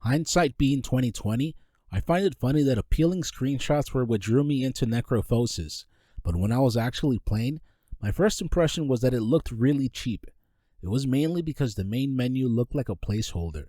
Hindsight being 2020, I find it funny that appealing screenshots were what drew me into Necrophosis, but when I was actually playing, my first impression was that it looked really cheap. It was mainly because the main menu looked like a placeholder.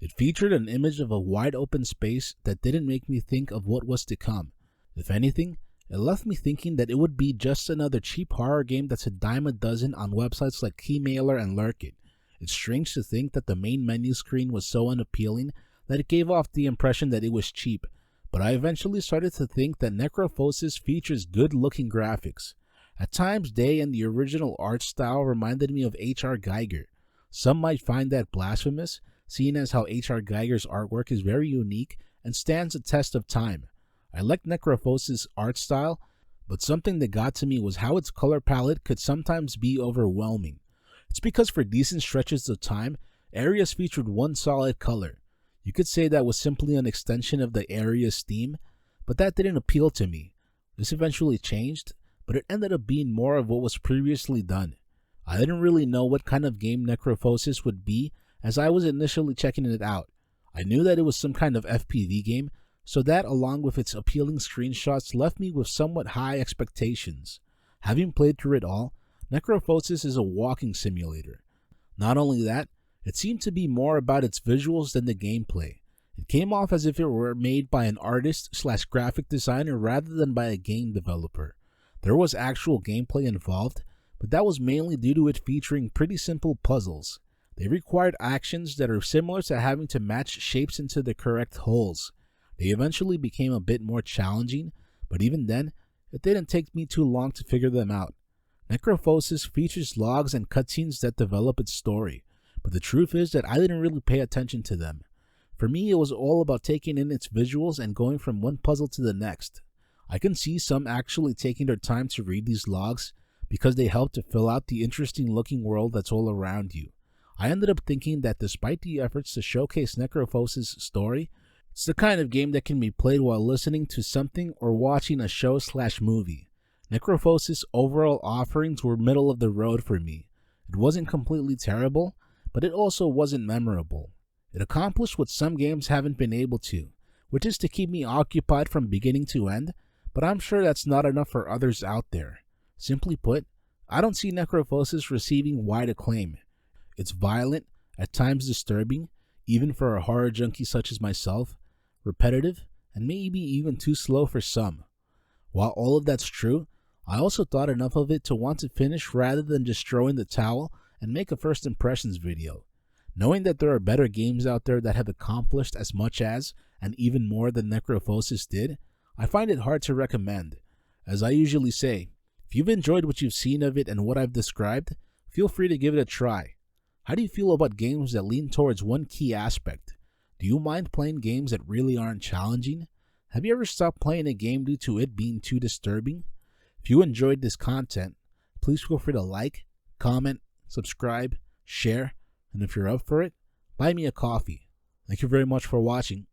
It featured an image of a wide open space that didn't make me think of what was to come. If anything, it left me thinking that it would be just another cheap horror game that's a dime a dozen on websites like Keymailer and Lurkit. It's strange to think that the main menu screen was so unappealing that it gave off the impression that it was cheap, but I eventually started to think that Necrophosis features good-looking graphics. At times, they and the original art style reminded me of H.R. Geiger. Some might find that blasphemous, seeing as how H.R. Geiger's artwork is very unique and stands the test of time. I liked Necrophosis' art style, but something that got to me was how its color palette could sometimes be overwhelming. It's because for decent stretches of time, areas featured one solid color. You could say that was simply an extension of the area's theme, but that didn't appeal to me. This eventually changed, but it ended up being more of what was previously done. I didn't really know what kind of game Necrophosis would be as I was initially checking it out. I knew that it was some kind of FPV game, so that along with its appealing screenshots left me with somewhat high expectations. Having played through it all, Necrophosis is a walking simulator. Not only that, it seemed to be more about its visuals than the gameplay. It came off as if it were made by an artist/graphic designer rather than by a game developer. There was actual gameplay involved, but that was mainly due to it featuring pretty simple puzzles. They required actions that are similar to having to match shapes into the correct holes. They eventually became a bit more challenging, but even then, it didn't take me too long to figure them out. Necrophosis features logs and cutscenes that develop its story, but the truth is that I didn't really pay attention to them. For me, it was all about taking in its visuals and going from one puzzle to the next. I can see some actually taking their time to read these logs because they help to fill out the interesting looking world that's all around you. I ended up thinking that despite the efforts to showcase Necrophosis' story, it's the kind of game that can be played while listening to something or watching a show/movie. Necrophosis' overall offerings were middle of the road for me. It wasn't completely terrible, but it also wasn't memorable. It accomplished what some games haven't been able to, which is to keep me occupied from beginning to end, but I'm sure that's not enough for others out there. Simply put, I don't see Necrophosis receiving wide acclaim. It's violent, at times disturbing, even for a horror junkie such as myself, repetitive, and maybe even too slow for some. While all of that's true, I also thought enough of it to want to finish rather than just throw in the towel and make a first impressions video. Knowing that there are better games out there that have accomplished as much as, and even more than Necrophosis did, I find it hard to recommend. As I usually say, if you've enjoyed what you've seen of it and what I've described, feel free to give it a try. How do you feel about games that lean towards one key aspect? Do you mind playing games that really aren't challenging? Have you ever stopped playing a game due to it being too disturbing? If you enjoyed this content, please feel free to like, comment, subscribe, share, and if you're up for it, buy me a coffee. Thank you very much for watching.